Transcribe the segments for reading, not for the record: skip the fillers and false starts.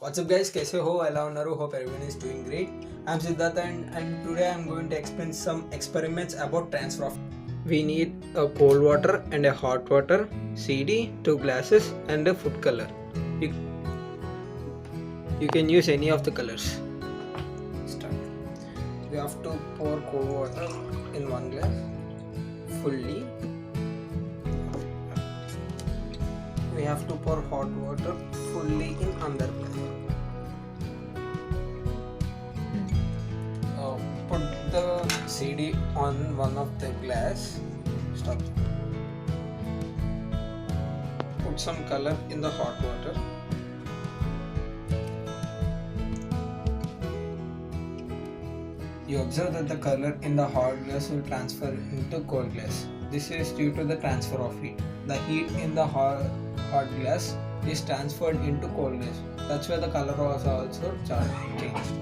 What's up guys, कैसे हो? ఎలా ఉన్నారు? Hope everyone is doing great. I'm Siddharth and today I'm going to explain some experiments about transfer of. We need a cold water and a hot water, CD, 2 glasses and a food color. You, you can use any of the colors. Start. We have to pour cold water in one glass fully. We have to pour hot water fully in another glass. Put the CD on one of the glass. Stop. Put some color in the hot water. You observe that the color in the hot glass will transfer into cold glass. This is due to the transfer of heat. The heat in the hot glass is transferred into cold glass. That's why the color was also changed.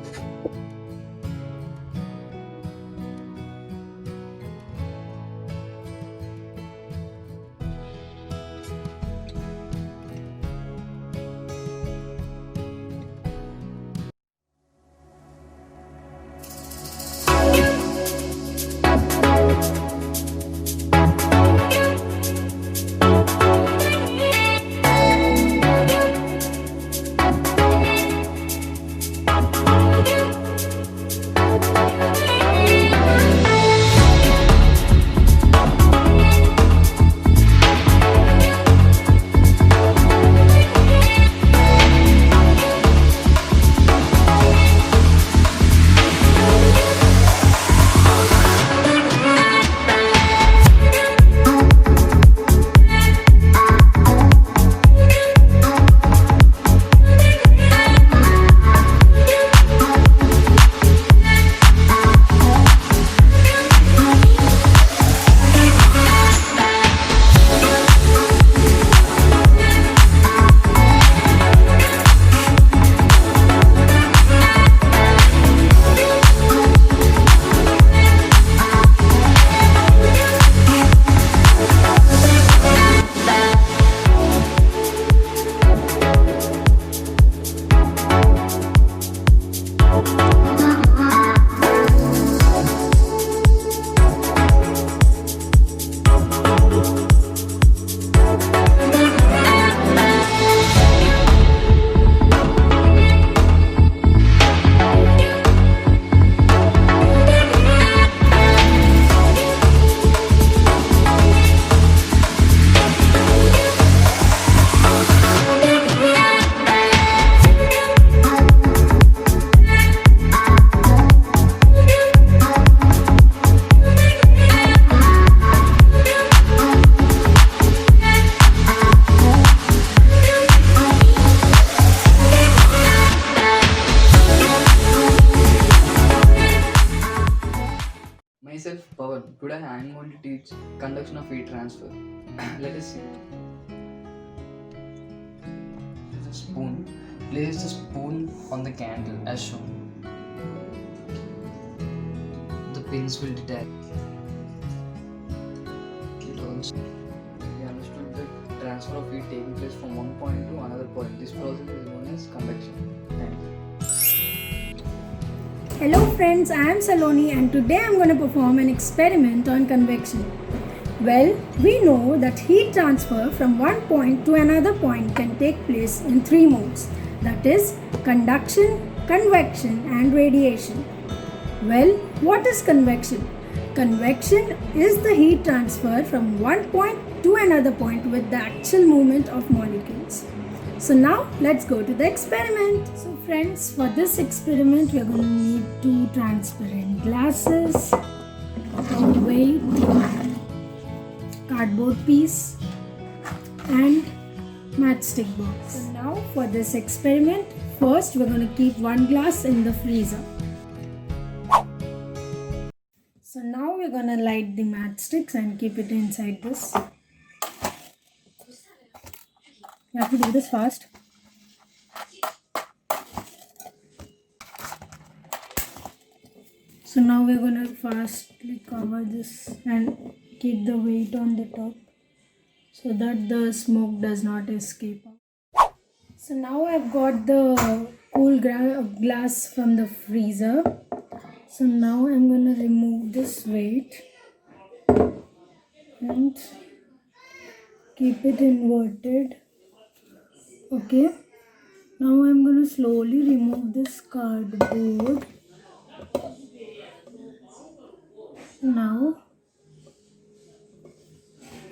Myself, Pawan. Today I am going to teach conduction of heat transfer. Let us see. This is a spoon. Place the spoon on the candle as shown. The pins will detach. It also we understood that transfer of heat taking place from one point to another point. This process is known as convection. Thank you. Hello friends, I am Saloni and today I am going to perform an experiment on convection. Well, we know that heat transfer from one point to another point can take place in three modes, that is conduction, convection and radiation. Well, what is convection? Convection is the heat transfer from one point to another point with the actual movement of molecules. So now let's go to the experiment. So friends, for this experiment we are going to need two transparent glasses, a weight, cardboard piece and matchstick box. So now for this experiment, first we are going to keep one glass in the freezer. So now we are going to light the matchsticks and keep it inside this. You have to do this fast. So now we're going to fastly cover this and keep the weight on the top so that the smoke does not escape out. So now I've got the cool glass from the freezer. So now I'm gonna remove this weight and keep it inverted. Okay. Now I'm gonna slowly remove this cardboard. Now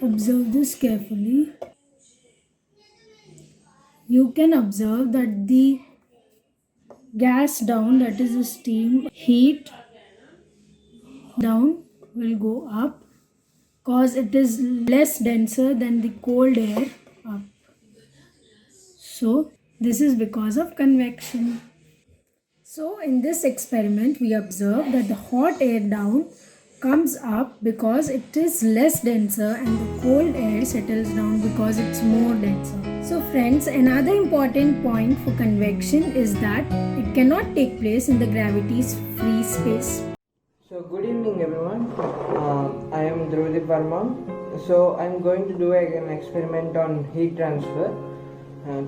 observe this carefully. You can observe that the gas down, that is the steam heat down, will go up cause it is less denser than the cold air up. So this is because of convection. So in this experiment we observe that the hot air down comes up because it is less denser and the cold air settles down because it's more denser. So friends, another important point for convection is that it cannot take place in the gravity's free space. So good evening everyone, I am Dhruvadeep Verma. So I am going to do an experiment on heat transfer,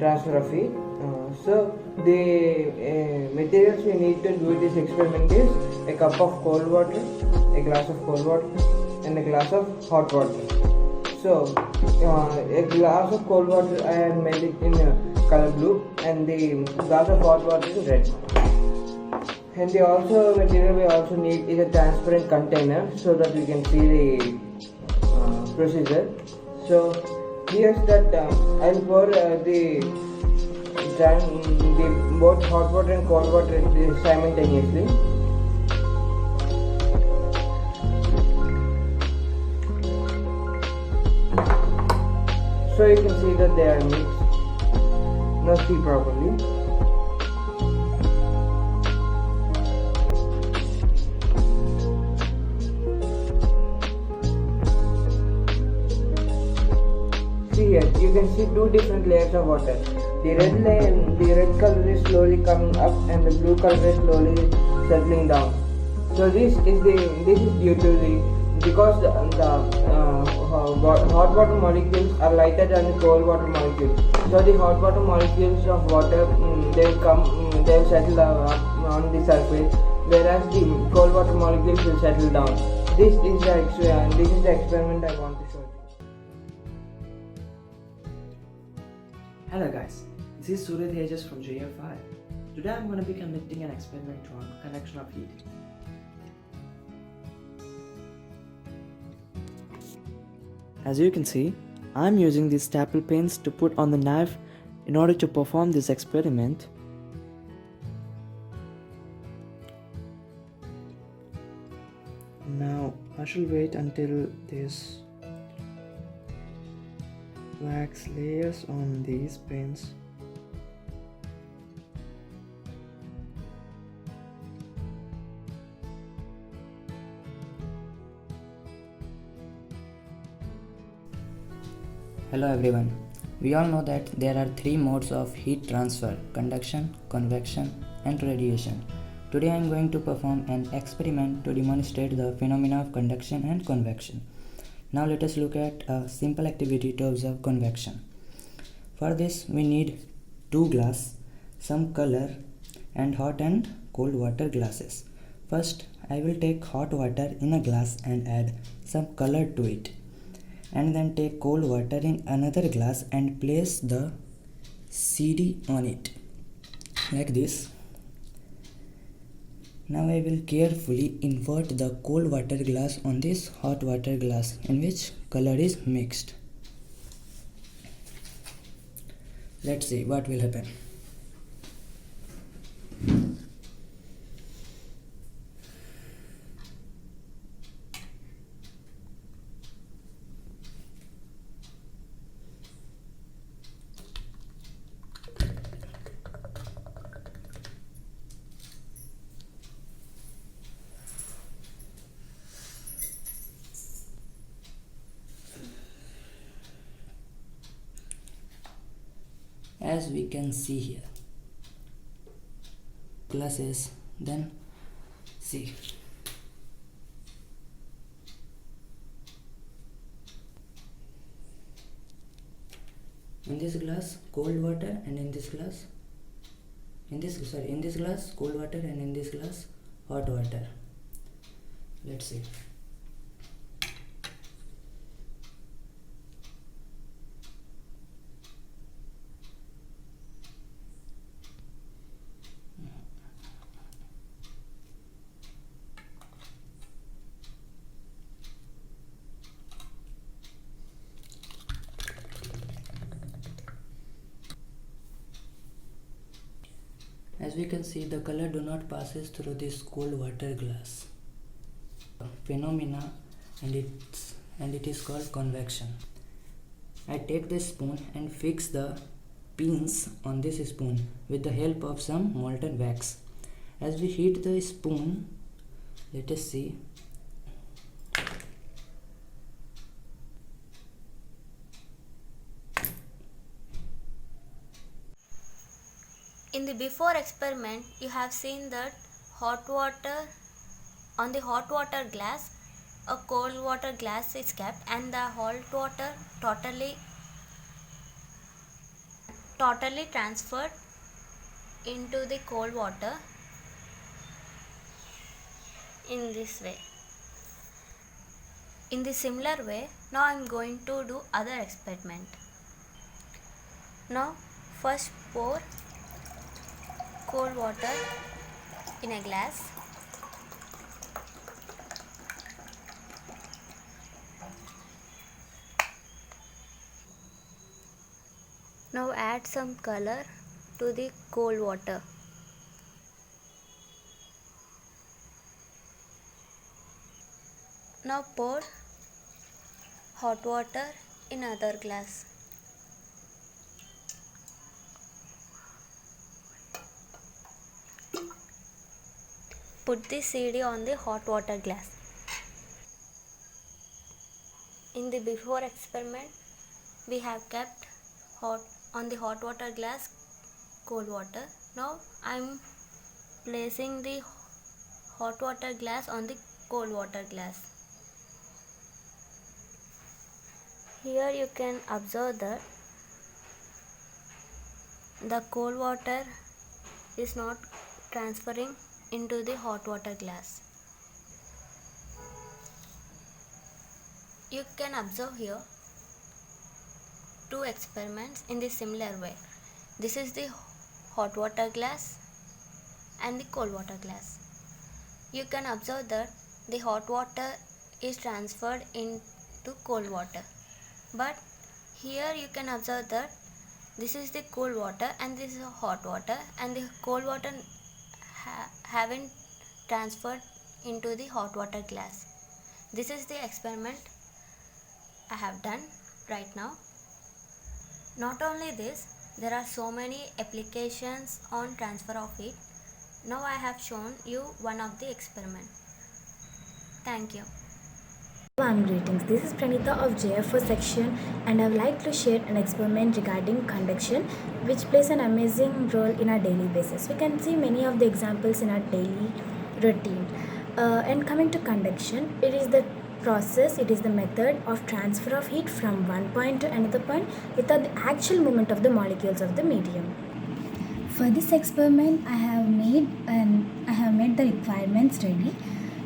transfer of heat. So the materials we need to do this experiment is a cup of cold water, a glass of cold water and a glass of hot water. So a glass of cold water I have made it in color blue and the glass of hot water is red. And the also material we also need is a transparent container so that we can see the procedure. So here's that I'll pour the both hot water and cold water simultaneously. So you can see that they are mixed. Now see properly. Here you can see two different layers of water. The red color is slowly coming up and the blue color is slowly settling down. So this is due to because the hot water molecules are lighter than the cold water molecules. So the hot water molecules of water they will settle on the surface, whereas the cold water molecules will settle down. This is the experiment I want to show you. Hello guys, this is Surya Tejas from JFI. Today I'm going to be conducting an experiment on convection of heat. As you can see, I'm using these staple pins to put on the knife in order to perform this experiment. Now I shall wait until this wax layers on these pins. Hello everyone. We all know that there are three modes of heat transfer: conduction, convection and radiation. Today I am going to perform an experiment to demonstrate the phenomena of conduction and convection. Now let us look at a simple activity to observe convection. For this we need two glass, some color and hot and cold water glasses. First I will take hot water in a glass and add some color to it, and then take cold water in another glass and place the CD on it like this. Now I will carefully invert the cold water glass on this hot water glass in which color is mixed. Let's see what will happen. As we can see here, glasses, then see. In this glass cold water, and in this glass in this glass cold water, and in this glass hot water. Let's see. As we can see, the color do not passes through this cold water glass phenomena, and it is called convection. I take this spoon and fix the pins on this spoon with the help of some molten wax. As we heat the spoon, let us see. In the before experiment, you have seen that hot water, on the hot water glass, a cold water glass is kept, and the hot water totally transferred into the cold water in this way. In the similar way, now I am going to do other experiment. Now first pour cold water in a glass. Now add some color to the cold water. Now pour hot water in other glass. Put the CD on the hot water glass. In the before experiment, we have kept on the hot water glass cold water. Now I am placing the hot water glass on the cold water glass. Here you can observe that the cold water is not transferring into the hot water glass. You can observe here two experiments in the similar way. This is the hot water glass and the cold water glass. You can observe that the hot water is transferred into cold water, but here you can observe that this is the cold water and this is hot water, and the cold water haven't transferred into the hot water glass. This is the experiment I have done right now. Not only this, there are so many applications on transfer of heat. Now I have shown you one of the experiment. Thank you. Greetings. This is Pranita of JF4 section, and I would like to share an experiment regarding conduction, which plays an amazing role in our daily basis. We can see many of the examples in our daily routine. And coming to conduction, it is the process, it is the method of transfer of heat from one point to another point without the actual movement of the molecules of the medium. For this experiment, I have made the requirements ready.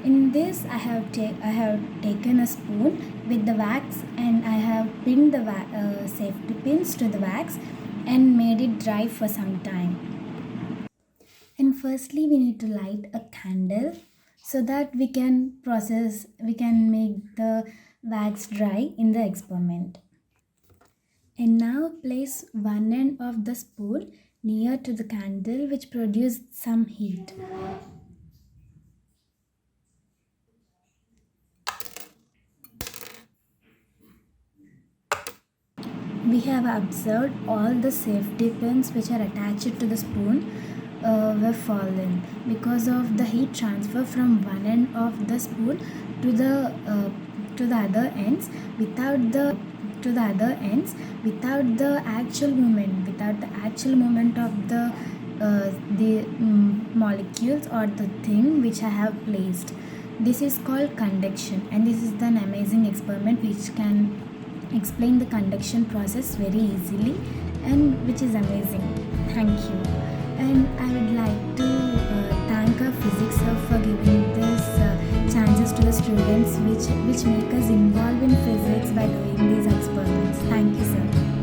In this, I have taken a spoon with the wax, and I have pinned the safety pins to the wax and made it dry for some time. And firstly, we need to light a candle so that we can make the wax dry in the experiment. And now place one end of the spoon near to the candle, which produces some heat. We have observed all the safety pins which are attached to the spoon were fallen because of the heat transfer from one end of the spoon to the other ends without the actual movement of the molecules or the thing which I have placed. This is called conduction, and this is an amazing experiment which can explained the conduction process very easily, and which is amazing. Thank you. And I would like to thank our physics sir for giving this chances to the students which make us involved in physics by doing these experiments. Thank you, sir.